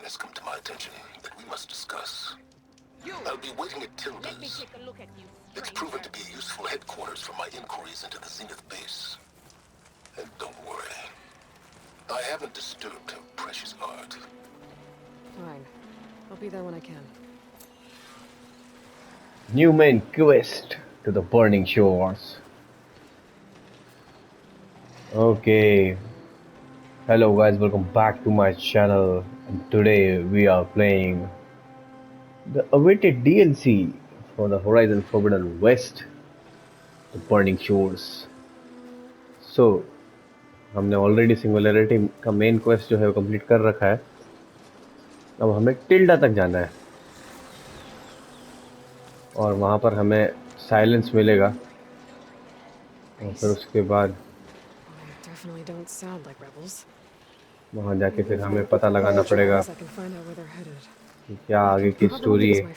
has come to my attention that we must discuss. I'll be waiting at Tilda's. It's proven to be a useful headquarters for my inquiries into the Zenith base. And don't worry, I haven't disturbed her precious art. Fine. I'll be there when I can. New main quest to the burning shores. Okay, hello guys, welcome back to my channel, and today we are playing the awaited DLC for the Horizon Forbidden West, the burning shores. So हमने already singularity का main quest जो है वो complete कर रखा है. अब हमें टिल्डा तक जाना है और वहाँ पर हमें साइलेंस मिलेगा और फिर उसके बाद वहाँ जाके फिर हमें पता लगाना पड़ेगा कि क्या आगे की स्टोरी है.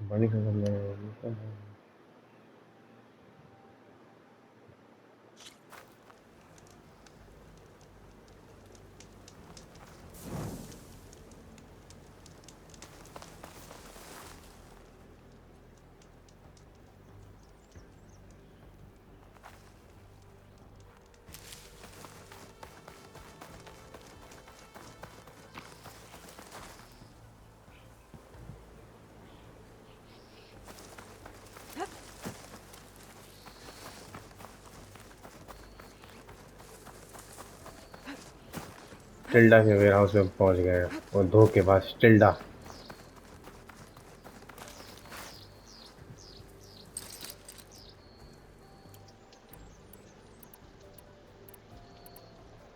बड़ी खबर टिल्डा के वेयर हाउस में पहुंच गए और दो के पास टिल्डा.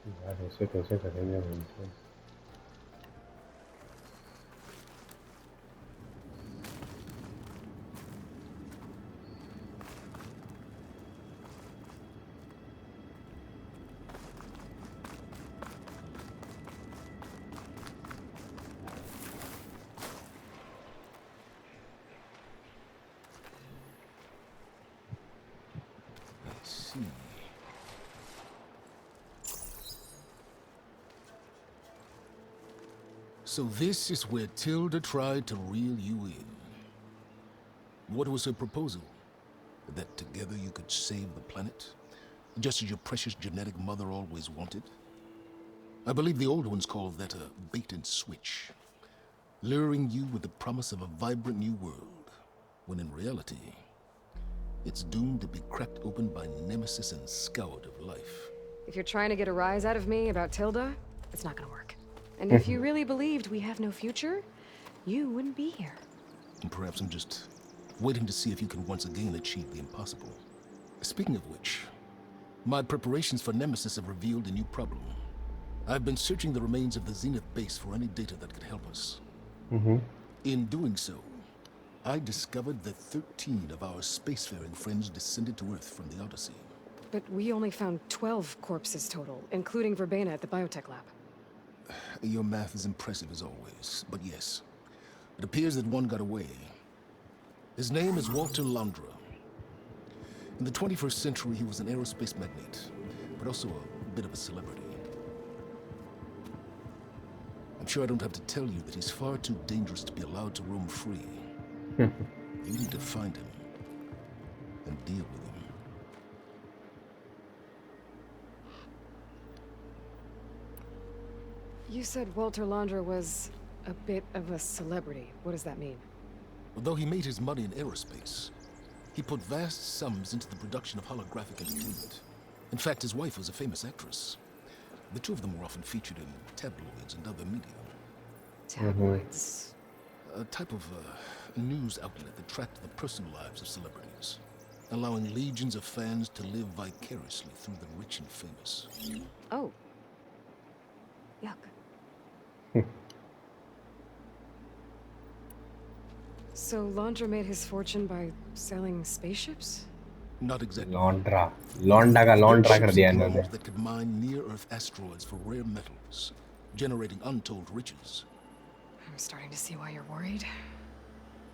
यार ऐसे कैसे करेंगे हम? So this is where Tilda tried to reel you in. What was her proposal? That together you could save the planet? Just as your precious genetic mother always wanted? I believe the old ones called that a bait and switch. Luring you with the promise of a vibrant new world, when in reality, it's doomed to be cracked open by nemesis and scoured of life. If you're trying to get a rise out of me about Tilda, it's not gonna work. And if you really believed we have no future, you wouldn't be here. And perhaps I'm just waiting to see if you can once again achieve the impossible. Speaking of which, my preparations for Nemesis have revealed a new problem. I've been searching the remains of the Zenith base for any data that could help us. In doing so, I discovered that 13 of our spacefaring friends descended to Earth from the Odyssey. But we only found 12 corpses total, including Verbena at the biotech lab. Your math is impressive as always, but yes, it appears that one got away. His name is Walter Landra. In the 21st century, he was an aerospace magnate, but also a bit of a celebrity. I'm sure I don't have to tell you that he's far too dangerous to be allowed to roam free. You need to find him and deal with him. You said Walter Laundra was a bit of a celebrity. What does that mean? Although he made his money in aerospace, he put vast sums into the production of holographic entertainment. In fact, his wife was a famous actress. The two of them were often featured in tabloids and other media. Tabloids. A type of news outlet that tracked the personal lives of celebrities, allowing legions of fans to live vicariously through the rich and famous. Oh. Yuck. So Laundra made his fortune by selling spaceships? Not exactly. लॉन्ड्रा लॉन्डा का लॉन्ड्रा कर दिया इन्होंने. Drones that could mine near-Earth asteroids for rare metals, generating untold riches. I'm starting to see why you're worried.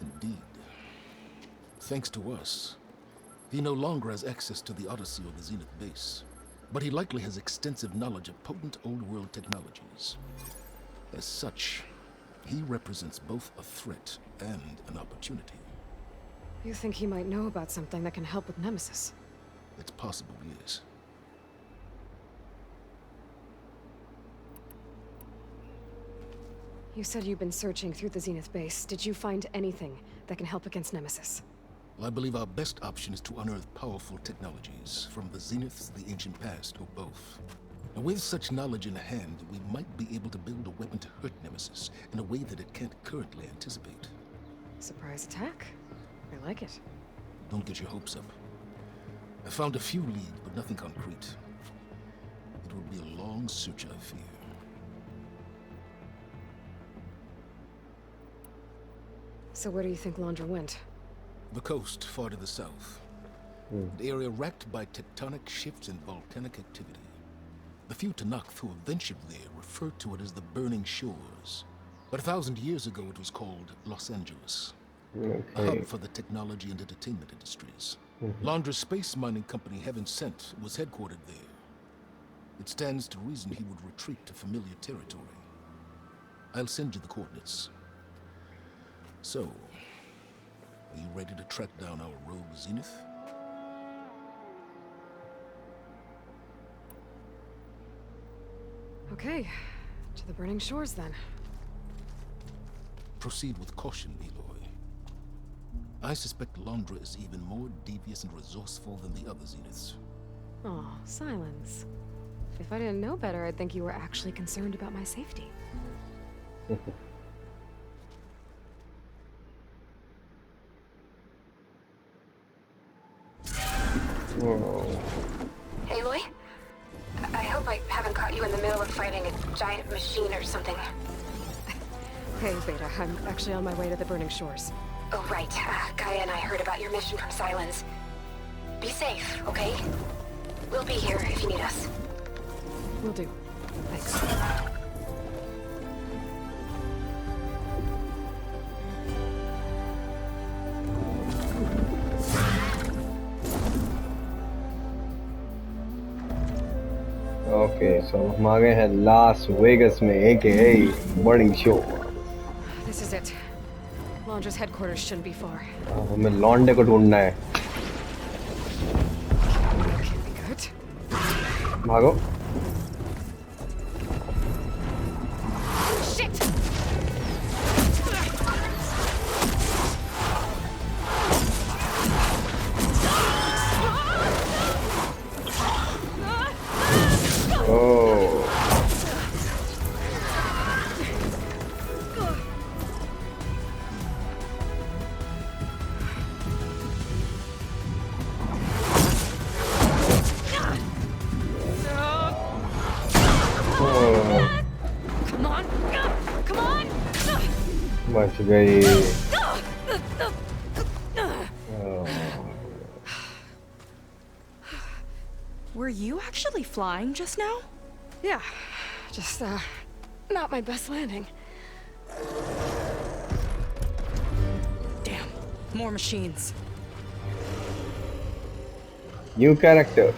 Indeed. Thanks to us, he no longer has access to the Odyssey or the Zenith base, but he likely has extensive knowledge of potent old-world technologies. As such, he represents both a threat and an opportunity. You think he might know about something that can help with Nemesis? It's possible, yes. You said you've been searching through the Zenith base. Did you find anything that can help against Nemesis? Well, I believe our best option is to unearth powerful technologies from the Zenith, the ancient past, or both. And with such knowledge in hand, we might be able to build a weapon to hurt Nemesis in a way that it can't currently anticipate. Surprise attack? I like it. Don't get your hopes up. I found a few leads, but nothing concrete. It will be a long search, I fear. So where do you think Laundra went? The coast, far to the south. An area racked by tectonic shifts and volcanic activity. The few Tanakh who have ventured there refer to it as the Burning Shores. But 1,000 years ago it was called Los Angeles. A hub for the technology and entertainment industries. Laundra's space mining company, Heaven Sent, was headquartered there. It stands to reason he would retreat to familiar territory. I'll send you the coordinates. So, are you ready to track down our rogue Zenith? Okay, to the Burning Shores then. Proceed with caution, Aloy. I suspect Laundra is even more devious and resourceful than the other Zeniths. Aw, silence. If I didn't know better, I'd think you were actually concerned about my safety. Aloy? I hope I haven't caught you in the middle of fighting a giant machine or something. Hey, Beta, I'm actually on my way to the Burning Shores. Oh, right. Gaia and I heard about your mission from Silence. Be safe, okay? We'll be here if you need us. Will do. Thanks. Okay, so हम आ गए हैं Las Vegas में AKA burning show. This is it. Laundra's headquarters shouldn't be far. हमें लॉन्डे को ढूंढना है. Can be good. भागो. Shit! Oh. Come on! Come on! बच गई. Were you actually flying just now? Yeah, just, not my best landing. Damn, more machines. New character.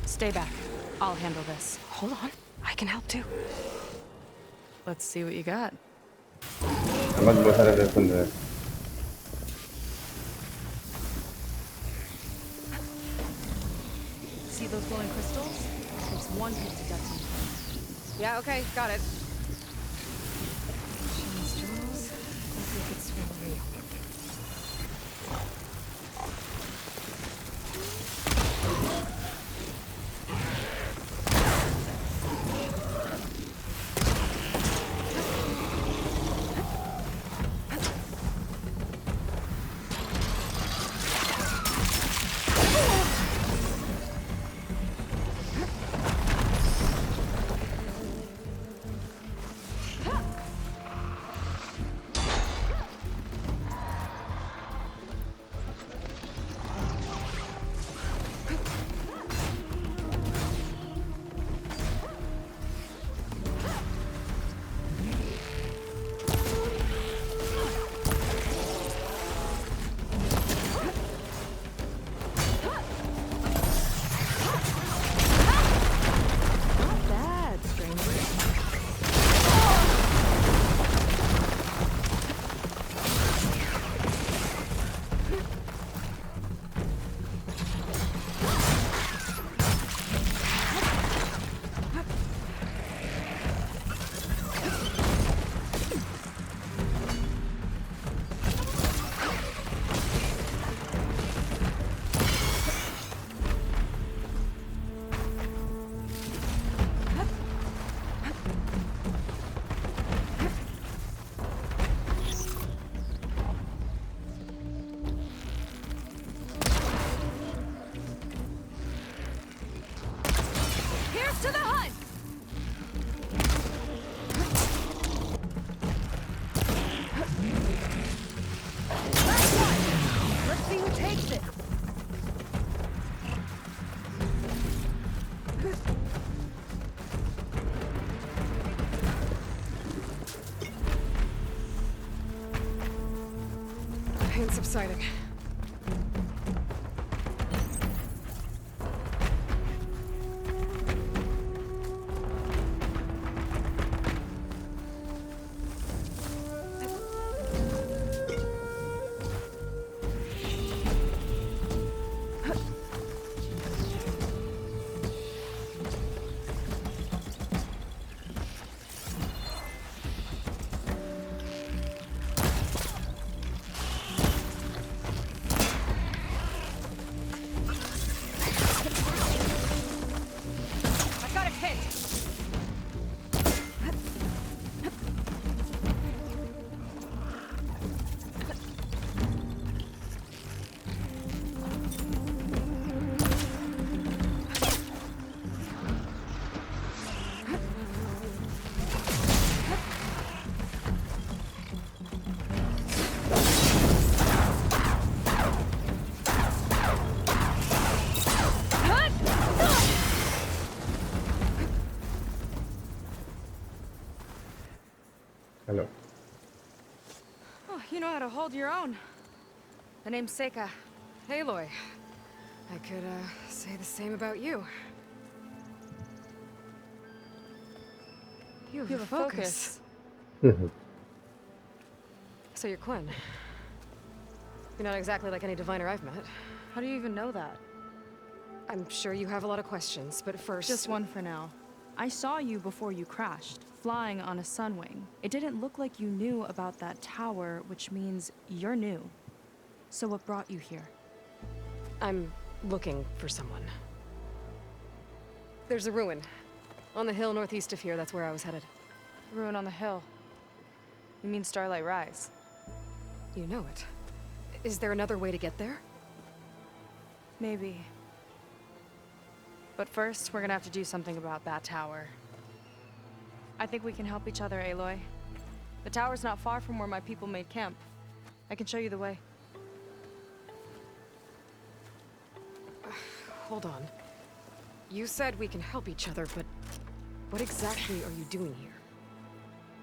Stay back. I'll handle this. Hold on. I can help too. Let's see what you got. समझ बहुत सारे dress बन रहे हैं. See those glowing crystals? There's one hit to detonate. Yeah, okay, got it. Shiny straws. Let's see if it's swirling. To the hunt! Last one! Let's see who takes it! Pain subsiding. Hello. Oh, you know how to hold your own. The name's Seika. Aloy. I could, say the same about you. You have a focus. So you're Quinn. You're not exactly like any diviner I've met. How do you even know that? I'm sure you have a lot of questions, but first... Just one for now. I saw you before you crashed, flying on a sunwing. It didn't look like you knew about that tower, which means you're new. So what brought you here? I'm looking for someone. There's a ruin. On the hill northeast of here, that's where I was headed. Ruin on the hill. You mean Starlight Rise? You know it. Is there another way to get there? Maybe. But first, we're gonna have to do something about that tower. I think we can help each other, Aloy. The tower's not far from where my people made camp. I can show you the way. Hold on. You said we can help each other, but what exactly are you doing here?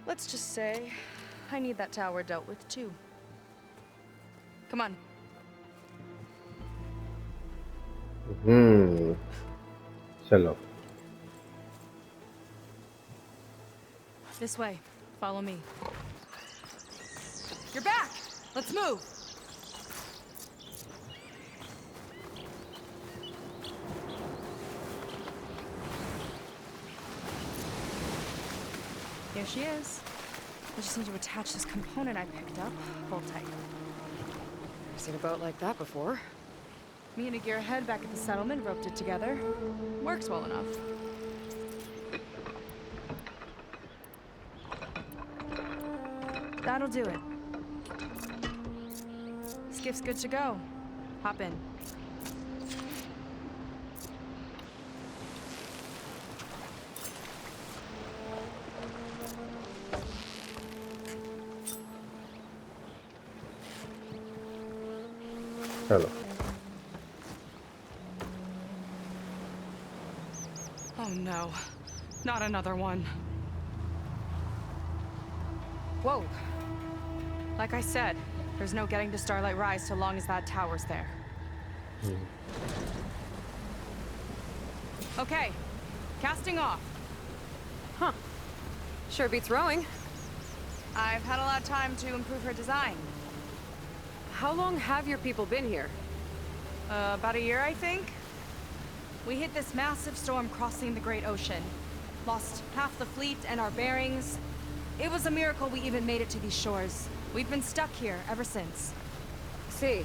Let's just say, I need that tower dealt with too. Come on. चलो. This way. Follow me. You're back! Let's move! Here she is. I just need to attach this component I picked up. Hold tight. I've seen a boat like that before. Me and a gearhead back at the settlement roped it together. Works well enough. That'll do it. Skiff's good to go. Hop in. चलो. Oh no. Not another one. Whoa. Like I said, there's no getting to Starlight Rise so long as that tower's there. Okay. Casting off. Huh. Sure beats rowing. I've had a lot of time to improve her design. How long have your people been here? About a year, I think. We hit this massive storm crossing the Great Ocean. Lost half the fleet and our bearings. It was a miracle we even made it to these shores. We've been stuck here ever since. See.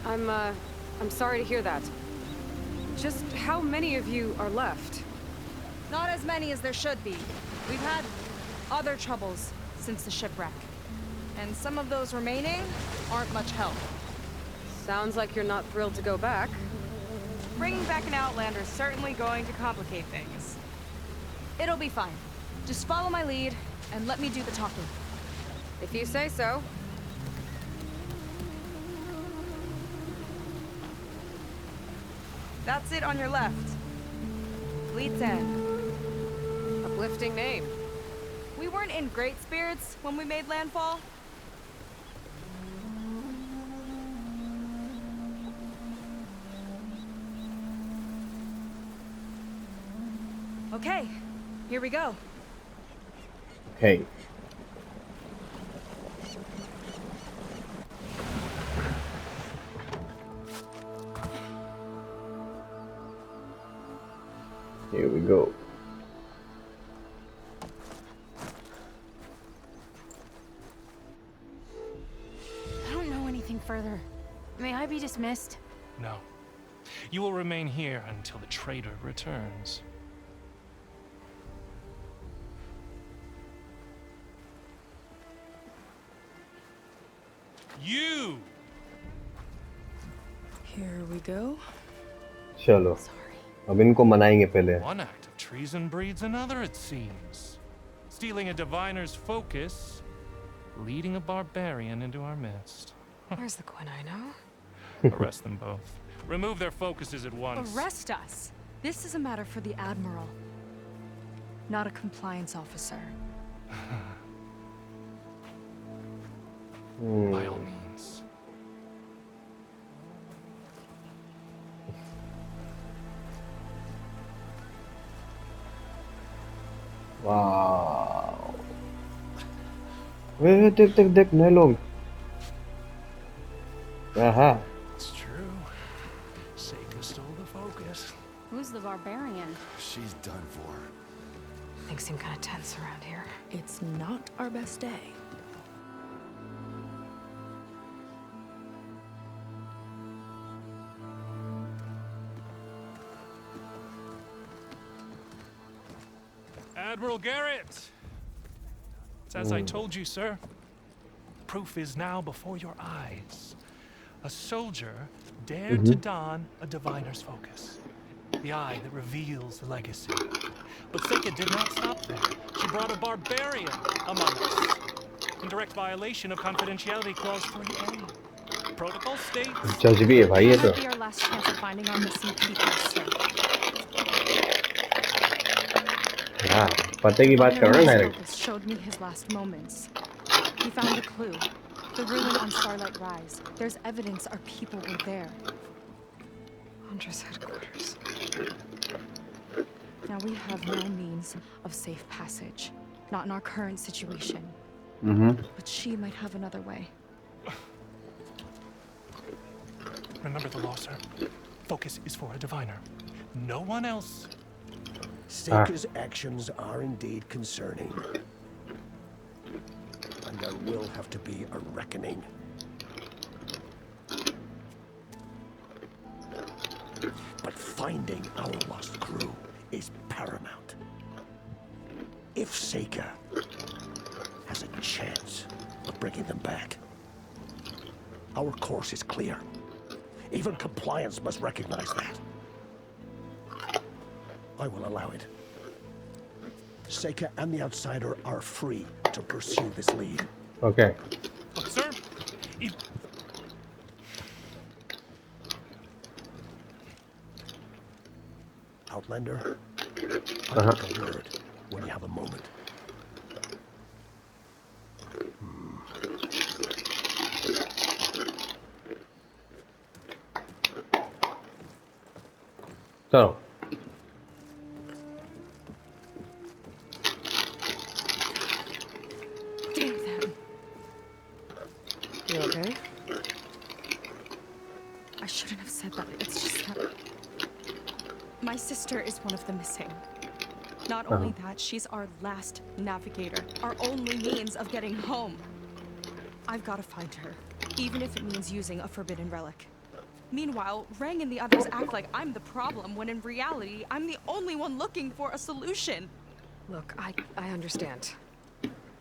I'm sorry to hear that. Just how many of you are left? Not as many as there should be. We've had other troubles since the shipwreck. And some of those remaining aren't much help. Sounds like you're not thrilled to go back. Bringing back an Outlander's certainly going to complicate things. It'll be fine. Just follow my lead and let me do the talking. If you say so. That's it on your left. Fleet's End. Uplifting name. We weren't in great spirits when we made landfall. Okay, here we go. Okay. Here we go. I don't know anything further. May I be dismissed? No. You will remain here until the traitor returns. You! Here we go. चलो. अब इनको मनाएंगे पहले. One act of treason breeds another, it seems. Stealing a diviner's focus, leading a barbarian into our midst. Where's the Quinino? Arrest them both. Remove their focuses at once. Arrest us. This is a matter for the Admiral, not a compliance officer. By all means. Wow. Wait, देख नए लोग. Aha. It's true. Seika stole the focus. Who's the barbarian? She's done for. Things seem kind of tense around here. It's not our best day. Admiral Garrett! It's as I told you, sir. Proof is now before your eyes. A soldier dared to don a diviner's focus. The eye that reveals the legacy. But Seika did not stop there. She brought a barbarian among us. In direct violation of confidentiality clause 3A. Protocol states... जज भी है भाई ये That तो. might be our last chance of finding our missing people, sir. हाँ, पते की बात करो ना direct. Focus showed me his last moments. He found a clue. The ruin on Starlight Rise. There's evidence our people were there. I'm Huntress headquarters. Now we have no means of safe passage. Not in our current situation. But she might have another way. Remember the law, sir. Focus is for a diviner. No one else. Seika's actions are indeed concerning. And there will have to be a reckoning. But finding our lost crew is paramount. If Seika has a chance of bringing them back, our course is clear. Even compliance must recognize that. I will allow it. Seika and the Outsider are free to pursue this lead. Okay. But, sir, if Outlander, I'll take a word when you have a moment. चलो Damn them. You okay? I shouldn't have said that. It's just that my sister is one of the missing. Not only that, she's our last navigator, our only means of getting home. I've got to find her, even if it means using a forbidden relic. Meanwhile, Rang and the others act like I'm the problem, when in reality, I'm the only one looking for a solution. Look, I understand.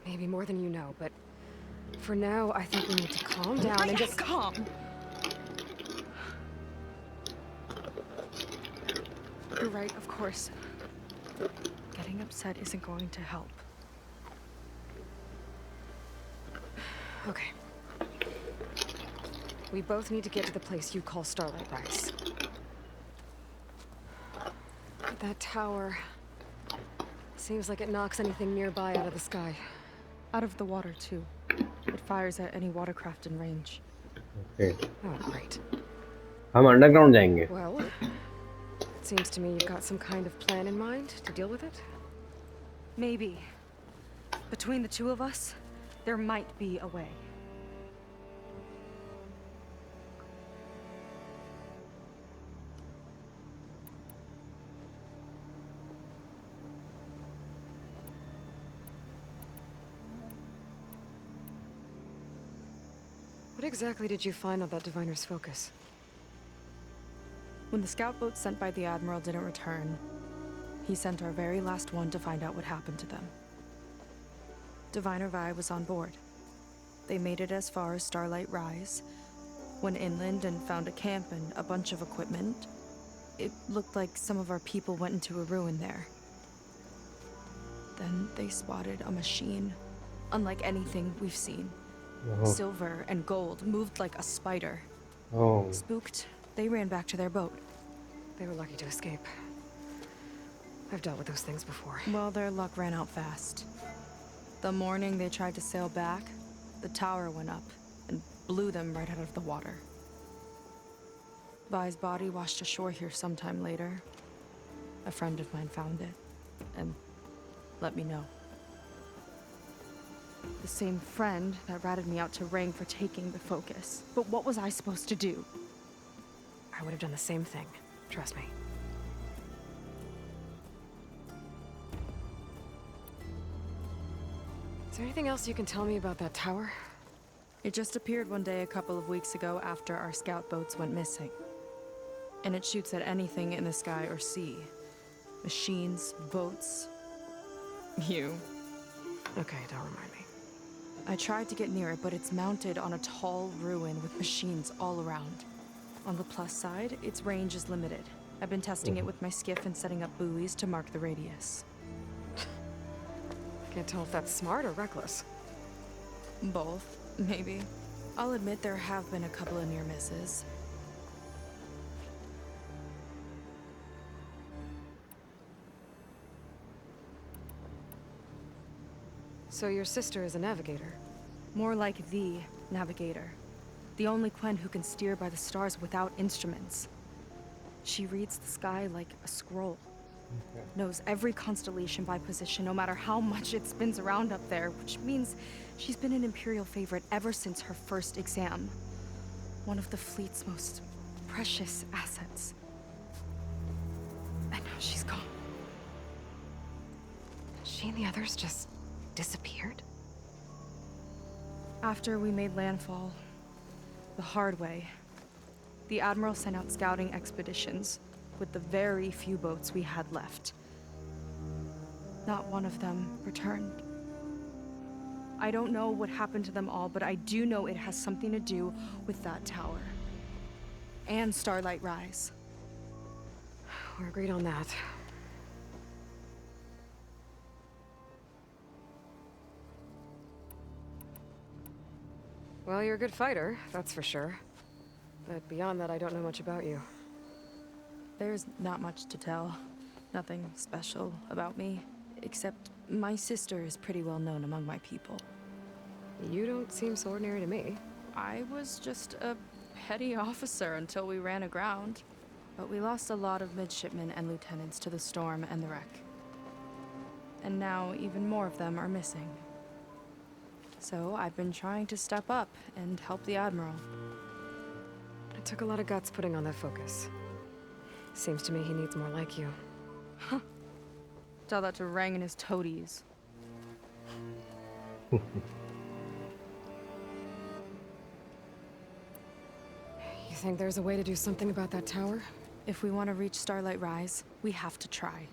Maybe more than you know, but for now, I think we need to calm down and just... Calm. You're right, of course. Getting upset isn't going to help. Okay. We both need to get to the place you call Starlight Rise. But that tower... seems like it knocks anything nearby out of the sky. Out of the water, too. It fires at any watercraft in range. okay Oh, great. हम underground जाएंगे Well, it seems to me you've got some kind of plan in mind to deal with it. Maybe. Between the two of us, there might be a way. What exactly did you find on that diviner's focus? When the scout boat sent by the Admiral didn't return, he sent our very last one to find out what happened to them. Diviner Vi was on board. They made it as far as Starlight Rise, went inland and found a camp and a bunch of equipment. It looked like some of our people went into a ruin there. Then they spotted a machine, unlike anything we've seen. Silver and gold, moved like a spider. oh Spooked, they ran back to their boat. They were lucky to escape. I've dealt with those things before. Well, their luck ran out fast. The morning they tried to sail back, the tower went up and blew them right out of the water. Vi's body washed ashore here sometime later. A friend of mine found it and let me know. The same friend that ratted me out to Rang for taking the focus. But what was I supposed to do? I would have done the same thing. Trust me. Is there anything else you can tell me about that tower? It just appeared one day a couple of weeks ago after our scout boats went missing. And it shoots at anything in the sky or sea. Machines, boats, you. Okay, don't remind me. I tried to get near it, but it's mounted on a tall ruin with machines all around. On the plus side, its range is limited. I've been testing it with my skiff and setting up buoys to mark the radius. Can't tell if that's smart or reckless. Both, maybe. I'll admit there have been a couple of near misses. So your sister is a navigator? More like the navigator. The only Quen who can steer by the stars without instruments. She reads the sky like a scroll. Knows every constellation by position, no matter how much it spins around up there, which means she's been an Imperial favorite ever since her first exam. One of the fleet's most precious assets. And now she's gone. She and the others just disappeared? After we made landfall, the hard way, the Admiral sent out scouting expeditions with the very few boats we had left. Not one of them returned. I don't know what happened to them all, but I do know it has something to do with that tower. And Starlight Rise. We're agreed on that. Well, you're a good fighter, that's for sure. But beyond that, I don't know much about you. There's not much to tell. Nothing special about me, except my sister is pretty well known among my people. You don't seem so ordinary to me. I was just a petty officer until we ran aground. But we lost a lot of midshipmen and lieutenants to the storm and the wreck. And now even more of them are missing. So I've been trying to step up and help the Admiral. It took a lot of guts putting on that focus. Seems to me he needs more like you. Tell that to Rang and his toadies. You think there's a way to do something about that tower? If we want to reach Starlight Rise, we have to try.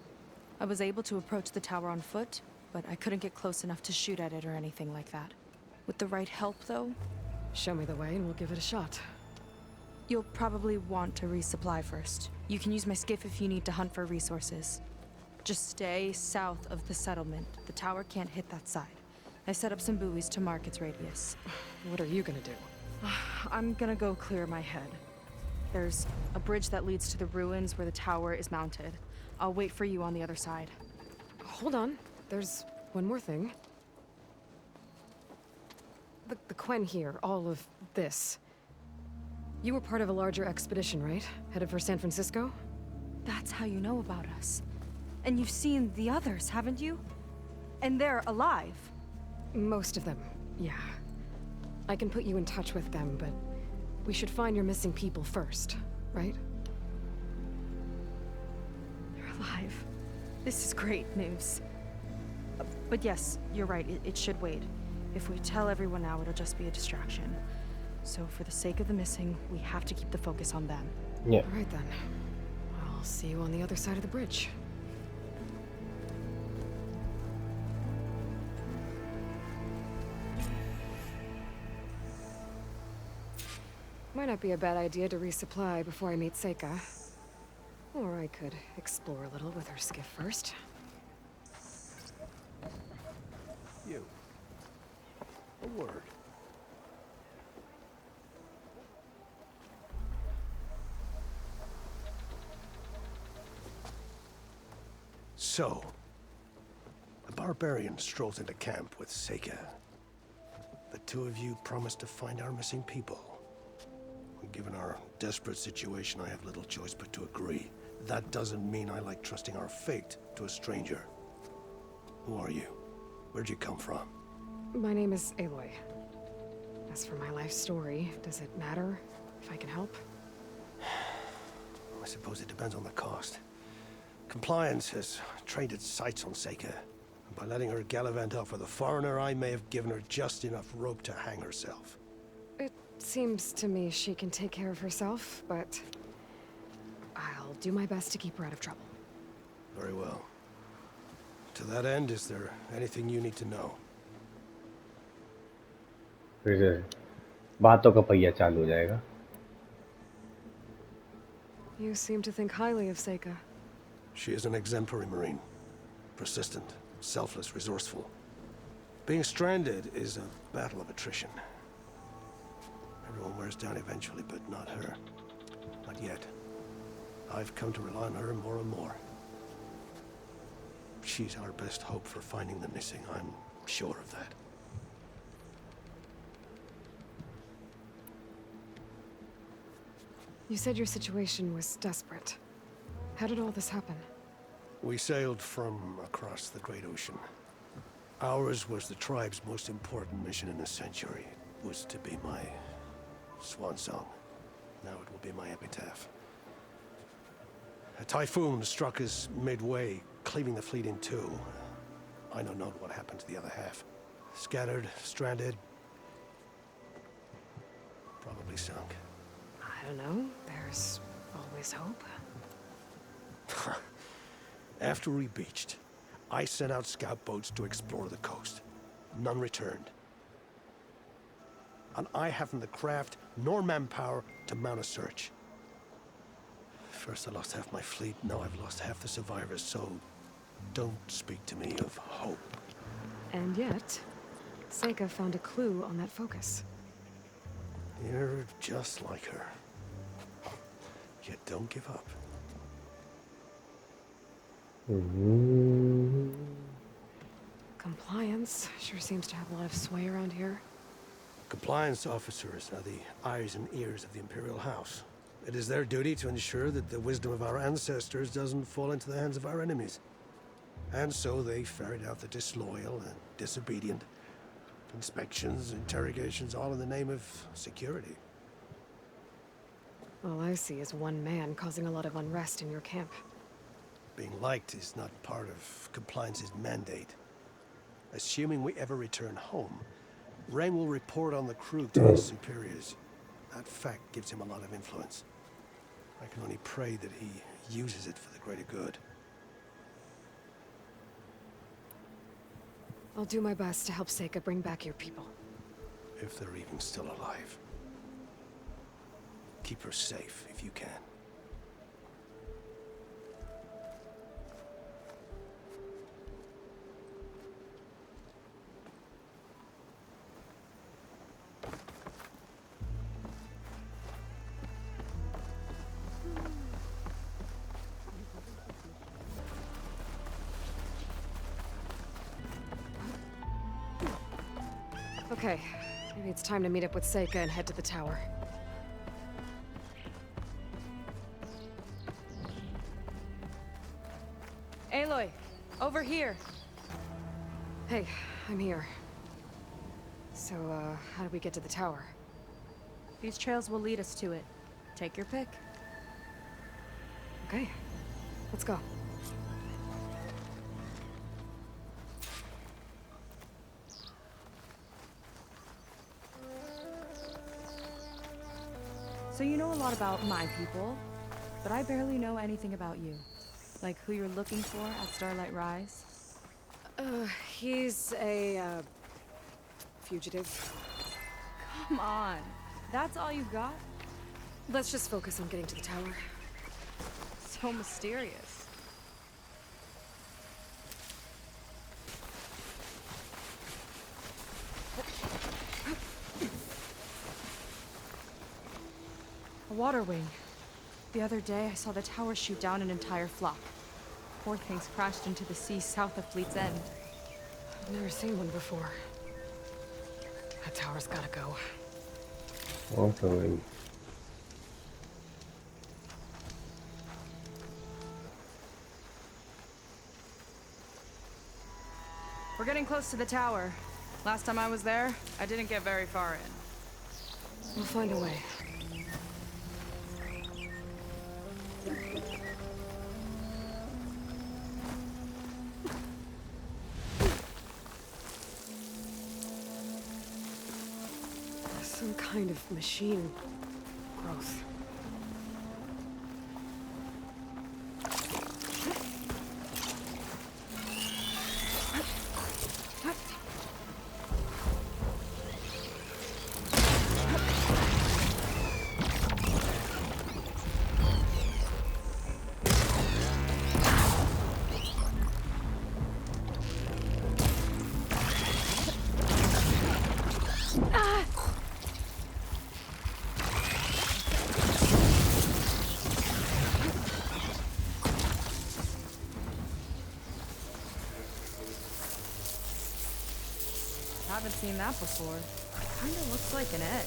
I was able to approach the tower on foot, but I couldn't get close enough to shoot at it or anything like that. With the right help, though, Show me the way and we'll give it a shot. you'll probably want to resupply first. You can use my skiff if you need to hunt for resources. Just stay south of the settlement. The tower can't hit that side. I set up some buoys to mark its radius. What are you gonna do? I'm gonna go clear my head. There's a bridge that leads to the ruins where the tower is mounted. I'll wait for you on the other side. Hold on. There's one more thing. The Quen here, all of this. You were part of a larger expedition, right? Headed for San Francisco? That's how you know about us. And you've seen the others, haven't you? And they're alive. Most of them, yeah. I can put you in touch with them, but we should find your missing people first, right? They're alive. This is great news. But yes, you're right, it should wait. If we tell everyone now, it'll just be a distraction. So for the sake of the missing, we have to keep the focus on them. Yeah. All right then. I'll see you on the other side of the bridge. Might not be a bad idea to resupply before I meet Seika. Or I could explore a little with her skiff first. You. A word. So, a barbarian strolls into camp with Seika. The two of you promised to find our missing people. Given our desperate situation, I have little choice but to agree. That doesn't mean I like trusting our fate to a stranger. Who are you? Where'd you come from? My name is Aloy. As for my life story, does it matter if I can help? I suppose it depends on the cost. Compliance has trained its sights on Seika. And by letting her gallivant off with a foreigner, I may have given her just enough rope to hang herself. It seems to me she can take care of herself, but I'll do my best to keep her out of trouble. Very well. To that end, is there anything you need to know? फिर बातों का पहिया चालू हो जाएगा. You seem to think highly of Seika. She is an exemplary Marine. Persistent, selfless, resourceful. Being stranded is a battle of attrition. Everyone wears down eventually, but not her. Not yet. I've come to rely on her more and more. She's our best hope for finding the missing, I'm sure of that. You said your situation was desperate. How did all this happen? We sailed from across the great ocean. Ours was the tribe's most important mission in a century. It was to be my swan song. Now it will be my epitaph. A typhoon struck us midway, cleaving the fleet in two. I know not what happened to the other half. Scattered, stranded, probably sunk. I don't know. There's always hope. After we beached, I sent out scout boats to explore the coast. None returned. And I haven't the craft nor manpower to mount a search. First I lost half my fleet, now I've lost half the survivors, so don't speak to me of hope. And yet, Seika found a clue on that focus. You're just like her. Yet don't give up. Compliance sure seems to have a lot of sway around here. Compliance officers are the eyes and ears of the Imperial House. It is their duty to ensure that the wisdom of our ancestors doesn't fall into the hands of our enemies. And so they ferret out the disloyal and disobedient. Inspections, interrogations, all in the name of security. All I see is one man causing a lot of unrest in your camp. Being liked is not part of Compliance's mandate. Assuming we ever return home, Rain will report on the crew to his superiors. That fact gives him a lot of influence. I can only pray that he uses it for the greater good. I'll do my best to help Seika bring back your people. If they're even still alive. Keep her safe if you can. Okay, maybe it's time to meet up with Seika and head to the tower. Aloy, over here. Hey, I'm here. So, how do we get to the tower? These trails will lead us to it. Take your pick. Okay, let's go. So you know a lot about my people, but I barely know anything about you. Like who you're looking for at Starlight Rise. He's a, fugitive. Come on, that's all you got? Let's just focus on getting to the tower. So mysterious. A water wing. The other day, I saw the tower shoot down an entire flock. Poor things crashed into the sea south of Fleet's End. I've never seen one before. That tower's gotta go. Okay. We're getting close to the tower. Last time I was there, I didn't get very far in. We'll find a way. Some kind of machine growth. Haven't seen that before. Kinda looks like an egg.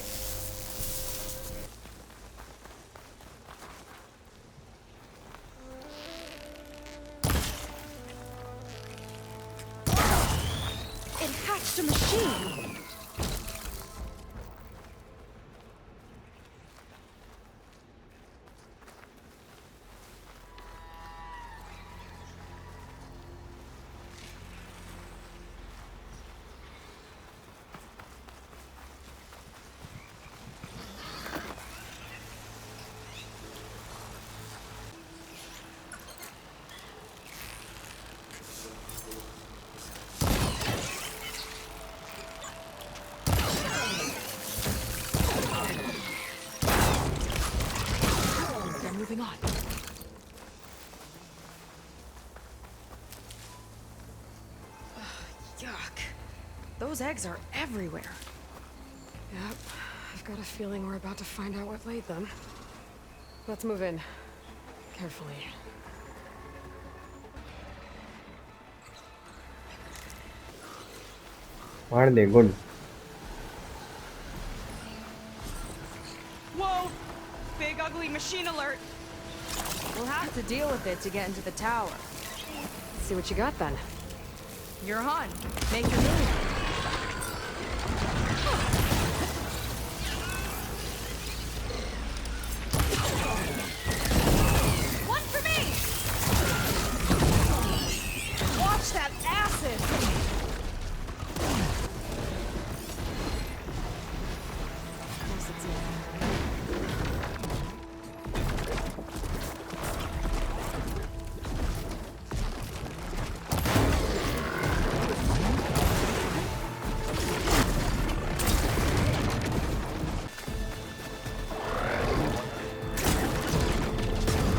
just a machine. Moving on. Ugh, yuck. Those eggs are everywhere. Yep. I've got a feeling we're about to find out what laid them. Let's move in. Carefully. Aren't they good? Whoa! Big ugly machine alert. We'll have to deal with it to get into the tower. Let's see what you got then. You're on. Make your move. One for me! Watch that acid!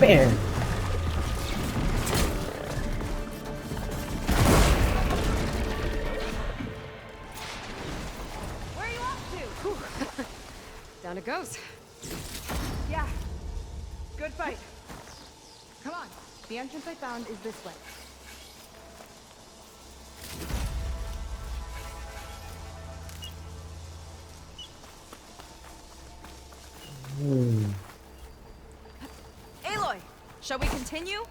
Bam! Where are you off to? Down it goes. Yeah. Good fight. Come on. The entrance I found is this way. Aloy, shall we continue?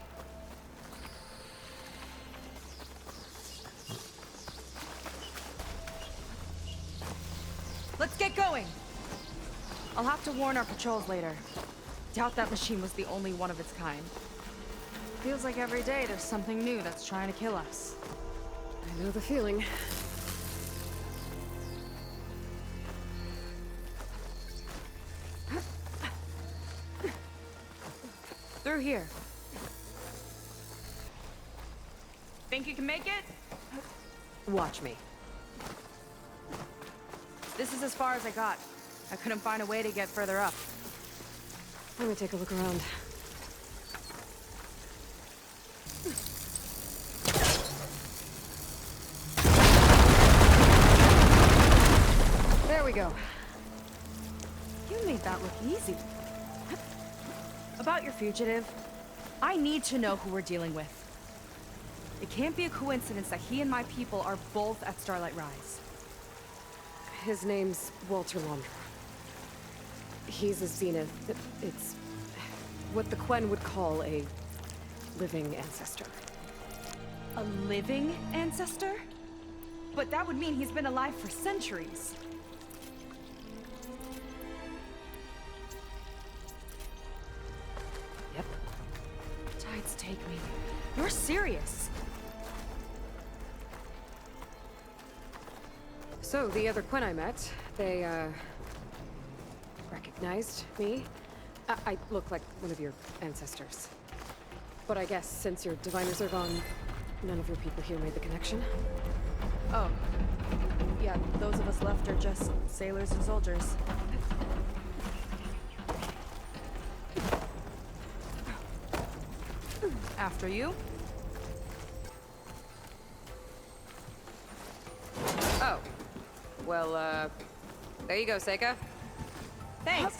Let's get going. I'll have to warn our patrols later. Doubt that machine was the only one of its kind. Feels like every day there's something new that's trying to kill us. I know the feeling. Through here. Think you can make it? Watch me. This is as far as I got. I couldn't find a way to get further up. Let me take a look around. There we go. You made that look easy. About your fugitive, I need to know who we're dealing with. It can't be a coincidence that he and my people are both at Starlight Rise. His name's Walter Laundra. He's a zenith. It's what the Quen would call a living ancestor. A living ancestor? But that would mean he's been alive for centuries. Yep. Tides take me. You're serious. So, the other Quen I met, they, recognized me. I look like one of your ancestors. But I guess since your diviners are gone, none of your people here made the connection? Oh. Yeah, those of us left are just sailors and soldiers. After you. Oh. Well, there you go, Seika. Thanks.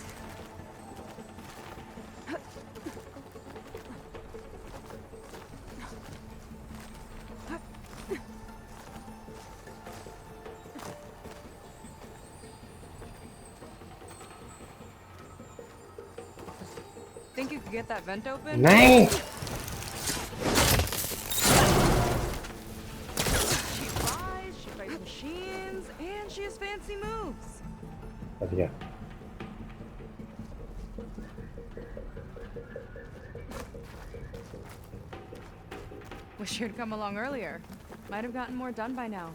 Think you could get that vent open? Nice! She flies, she fights machines. But yeah. Wish you'd come along earlier. Might have gotten more done by now.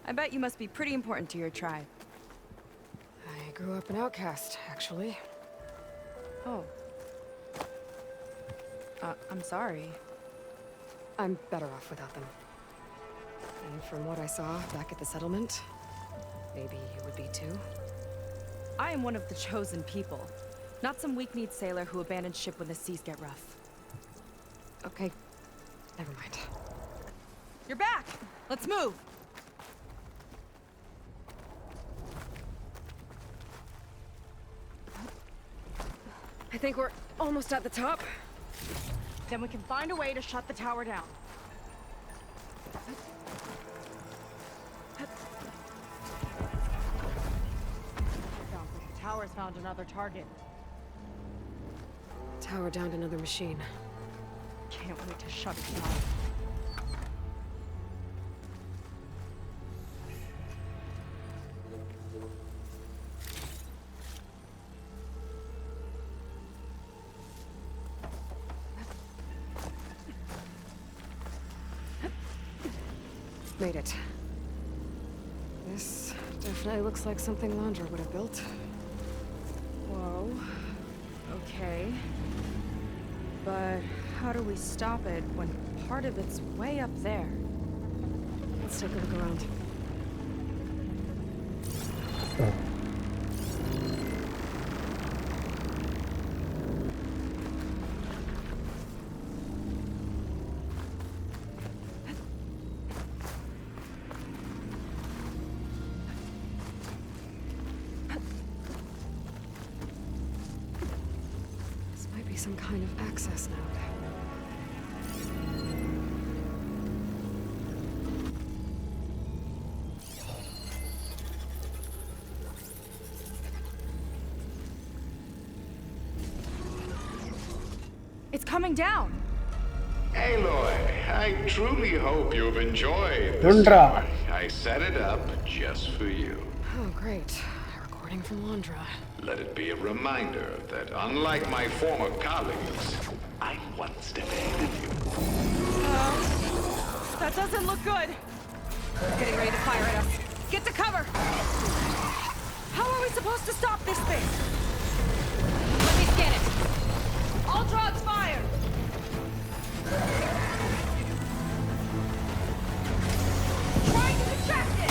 I bet you must be pretty important to your tribe. I grew up an outcast, actually. Oh. I'm sorry. I'm better off without them. And from what I saw back at the settlement, maybe you would be too. I am one of the chosen people. Not some weak-kneed sailor who abandons ship when the seas get rough. Okay, never mind. You're back! Let's move! I think we're almost at the top. Then we can find a way to shut the tower down. Sounds like the tower's found another target. Tower downed another machine. Can't wait to shut it down. Made it. This definitely looks like something Landra would have built. Whoa. Okay. But how do we stop it when part of it's way up there? Let's take a look around. This might be some kind of access node. It's coming down! Aloy, I truly hope you've enjoyed this Tundra. tour. I set it up just for you. Oh, great. A recording from Landra. Let it be a reminder that unlike my former colleagues, I'm one step ahead of you. That doesn't look good! Getting ready to fire at us. Get to cover! How are we supposed to stop this thing? Let me scan it! All drones fired! Trying to distract it!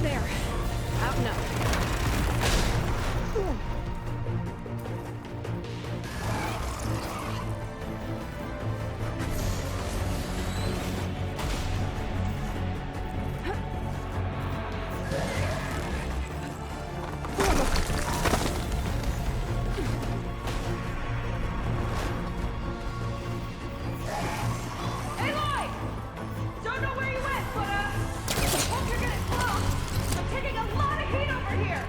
There. Out now. Aloy! Don't know where you went, but hope you're getting close. I'm taking a lot of heat over here.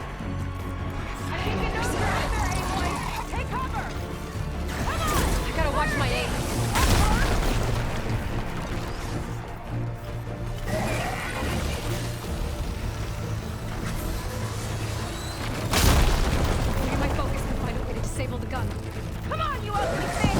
I think you know you're out there, Aloy. Take cover. Come on! I gotta watch my aim. Get my focus and find a way to disable the gun. Come on, you ugly thing!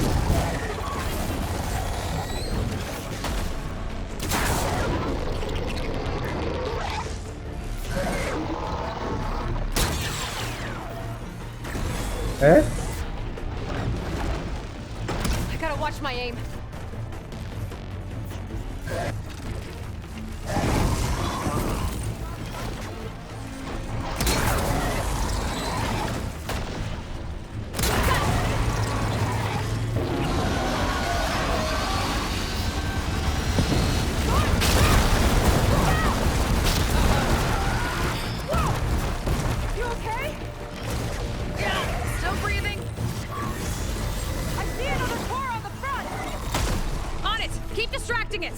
Eh? I gotta watch my aim. You okay? Yeah, still breathing. I see another core on the front. On it! Keep distracting it!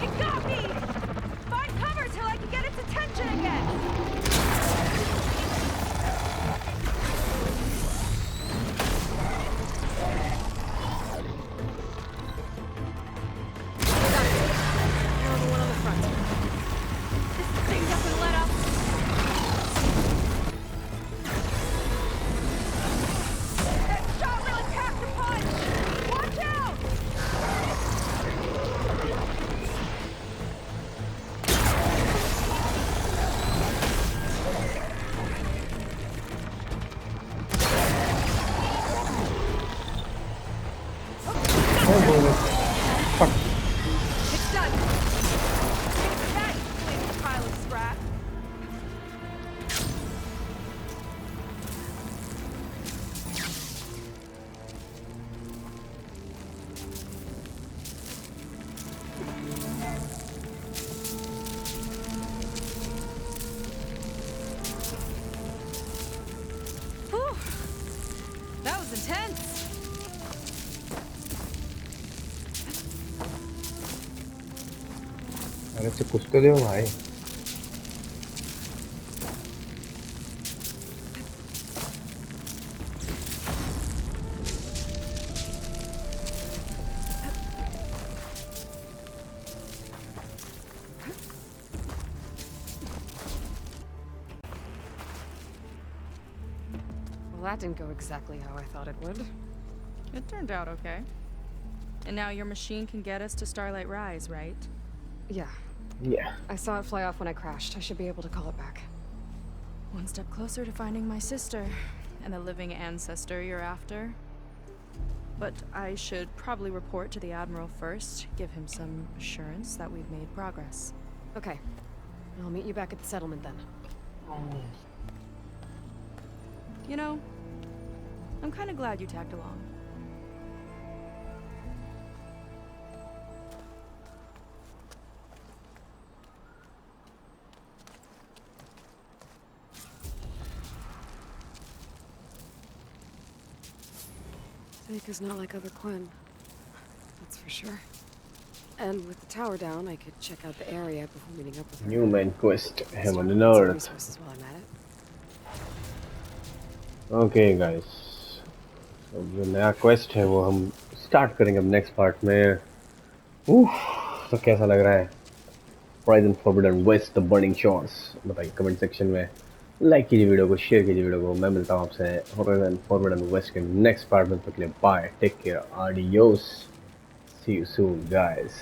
It got me! Find cover till I can get its attention again! It's done. That flaming pile of scrap. Whew. That was intense. अरे तो कुछ तो दो भाई. Well, that didn't go exactly how I thought it would. It turned out okay. And now your machine can get us to Starlight Rise, right? Yeah, Yeah. I saw it fly off when I crashed. I should be able to call it back. One step closer to finding my sister and the living ancestor you're after. But I should probably report to the Admiral first, give him some assurance that we've made progress. Okay. I'll meet you back at the settlement then. You know, I'm kind of glad you tagged along. Seika's not like other Quinn. That's for sure. And with the tower down, I could check out the area before meeting up with her. New main quest. Heaven and Some Earth. resources while I'm at it. Okay guys. तो जो नया quest है वो हम start करेंगे अब next part में. तो कैसा लग रहा है? Horizon Forbidden West The Burning Shores. बताइए कमेंट सेक्शन में. लाइक कीजिए वीडियो को, शेयर कीजिए वीडियो को. मैं मिलता हूँ आपसे Horizon Forbidden West के नेक्स्ट पार्ट में. तब तक के लिए बाय, टेक केयर, आडियोस, सी यू सून गाइस.